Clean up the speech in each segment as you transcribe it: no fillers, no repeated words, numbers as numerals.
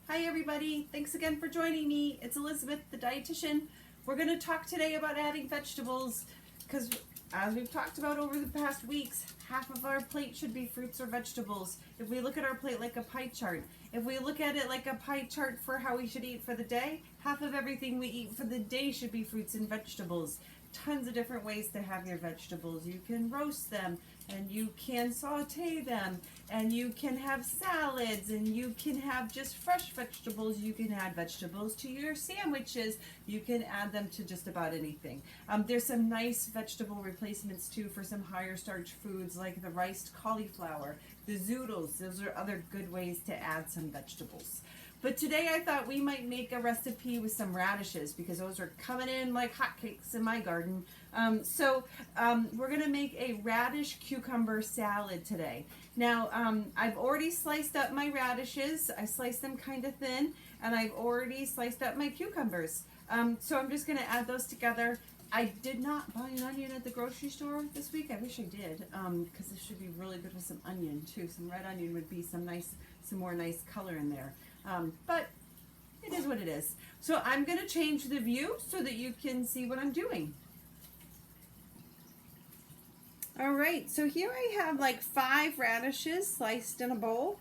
Hi everybody, thanks again for joining me. It's Elizabeth, the dietitian. We're going to talk today about adding vegetables because as we've talked about over the past weeks, half of our plate should be fruits or vegetables. If we look at our plate like a pie chart, if we look at it like a pie chart for how we should eat for the day, half of everything we eat for the day should be fruits and vegetables. Tons of different ways to have your vegetables. You can roast them, and you can saute them, and you can have salads, and you can have just fresh vegetables. You can add vegetables to your sandwiches. You can add them to just about anything. There's some nice vegetable replacements too for some higher starch foods like the riced cauliflower, the zoodles. Those are other good ways to add some vegetables. But today I thought we might make a recipe with some radishes because those are coming in like hotcakes in my garden. We're going to make a radish cucumber salad today. Now, I've already sliced up my radishes. I sliced them kind of thin, and I've already sliced up my cucumbers. So I'm just going to add those together. I did not buy an onion at the grocery store this week. I wish I did, because this should be really good with some onion too. Some red onion would be some more nice color in there. But it is what it is. So I'm going to change the view so that you can see what I'm doing. All right, so here I have like 5 radishes sliced in a bowl.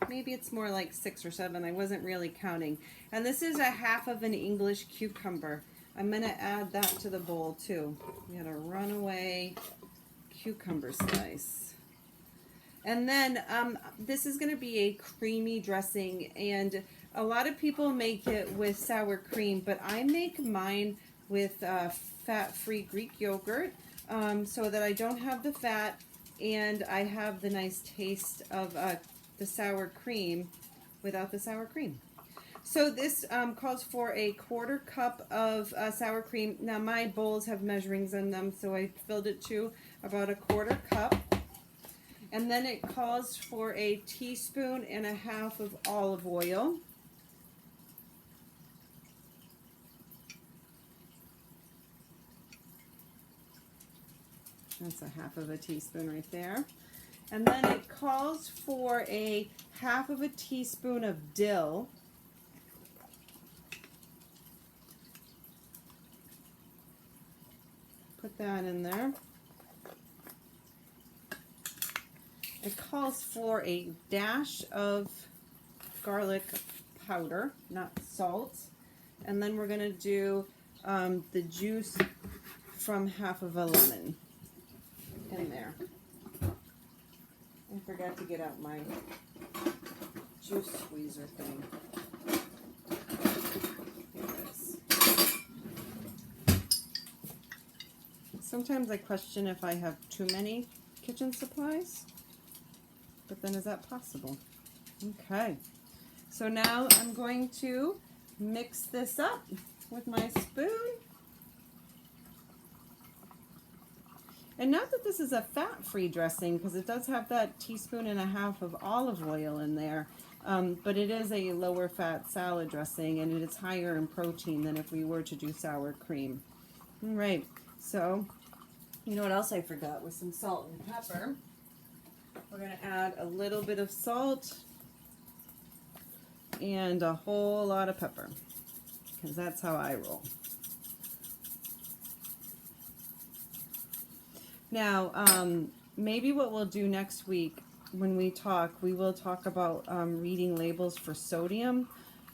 Maybe it's more like 6 or 7. I wasn't really counting. And this is a half of an English cucumber. I'm going to add that to the bowl too. We got a runaway cucumber slice. And then this is going to be a creamy dressing, and a lot of people make it with sour cream, but I make mine with fat-free Greek yogurt so that I don't have the fat and I have the nice taste of the sour cream without the sour cream. So this calls for a 1/4 cup of sour cream. Now my bowls have measurings in them, so I filled it to about a 1/4 cup. And then it calls for a 1.5 teaspoons of olive oil. That's a 1/2 teaspoon right there. And then it calls for a 1/2 teaspoon of dill. Put that in there. It calls for a dash of garlic powder, not salt. And then we're going to do the juice from 1/2 lemon in there. I forgot to get out my juice squeezer thing. Here it is. Sometimes I question if I have too many kitchen supplies. But then is that possible? Okay, so now I'm going to mix this up with my spoon. And not that this is a fat-free dressing, because it does have that 1.5 teaspoons of olive oil in there, but it is a lower fat salad dressing, and it is higher in protein than if we were to do sour cream. All right, so you know what else I forgot was some salt and pepper. We're going to add a little bit of salt and a whole lot of pepper, because that's how I roll. Now, maybe what we'll do next week when we talk, we will talk about reading labels for sodium,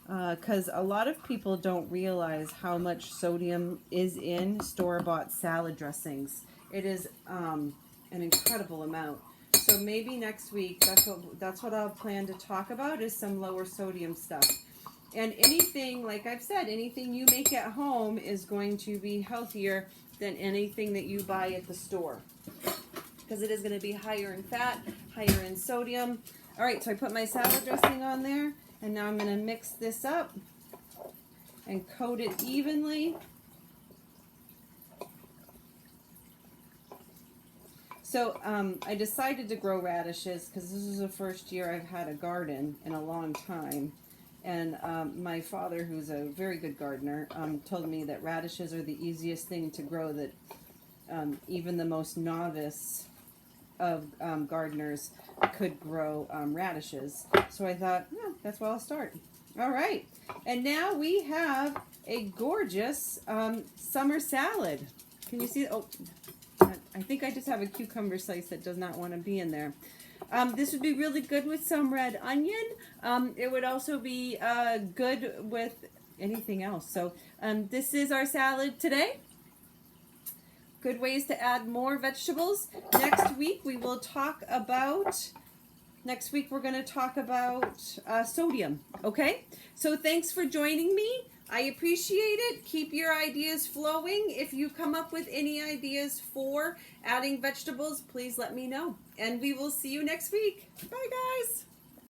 because a lot of people don't realize how much sodium is in store-bought salad dressings. It is an incredible amount. So maybe next week, that's what I'll plan to talk about, is some lower sodium stuff. And anything, like I've said, anything you make at home is going to be healthier than anything that you buy at the store, because it is going to be higher in fat, higher in sodium. All right, so I put my salad dressing on there, and now I'm going to mix this up and coat it evenly. So I decided to grow radishes because this is the first year I've had a garden in a long time. And my father, who's a very good gardener, told me that radishes are the easiest thing to grow, that even the most novice of gardeners could grow radishes. So I thought, yeah, that's where I'll start. All right. And now we have a gorgeous summer salad. Can you see? Oh, I think I just have a cucumber slice that does not want to be in there. This would be really good with some red onion. It would also be good with anything else. So this is our salad today. Good ways to add more vegetables. Next week we will talk about, next week we're going to talk about sodium, okay? So thanks for joining me. I appreciate it. Keep your ideas flowing. If you come up with any ideas for adding vegetables, please let me know. And we will see you next week. Bye, guys.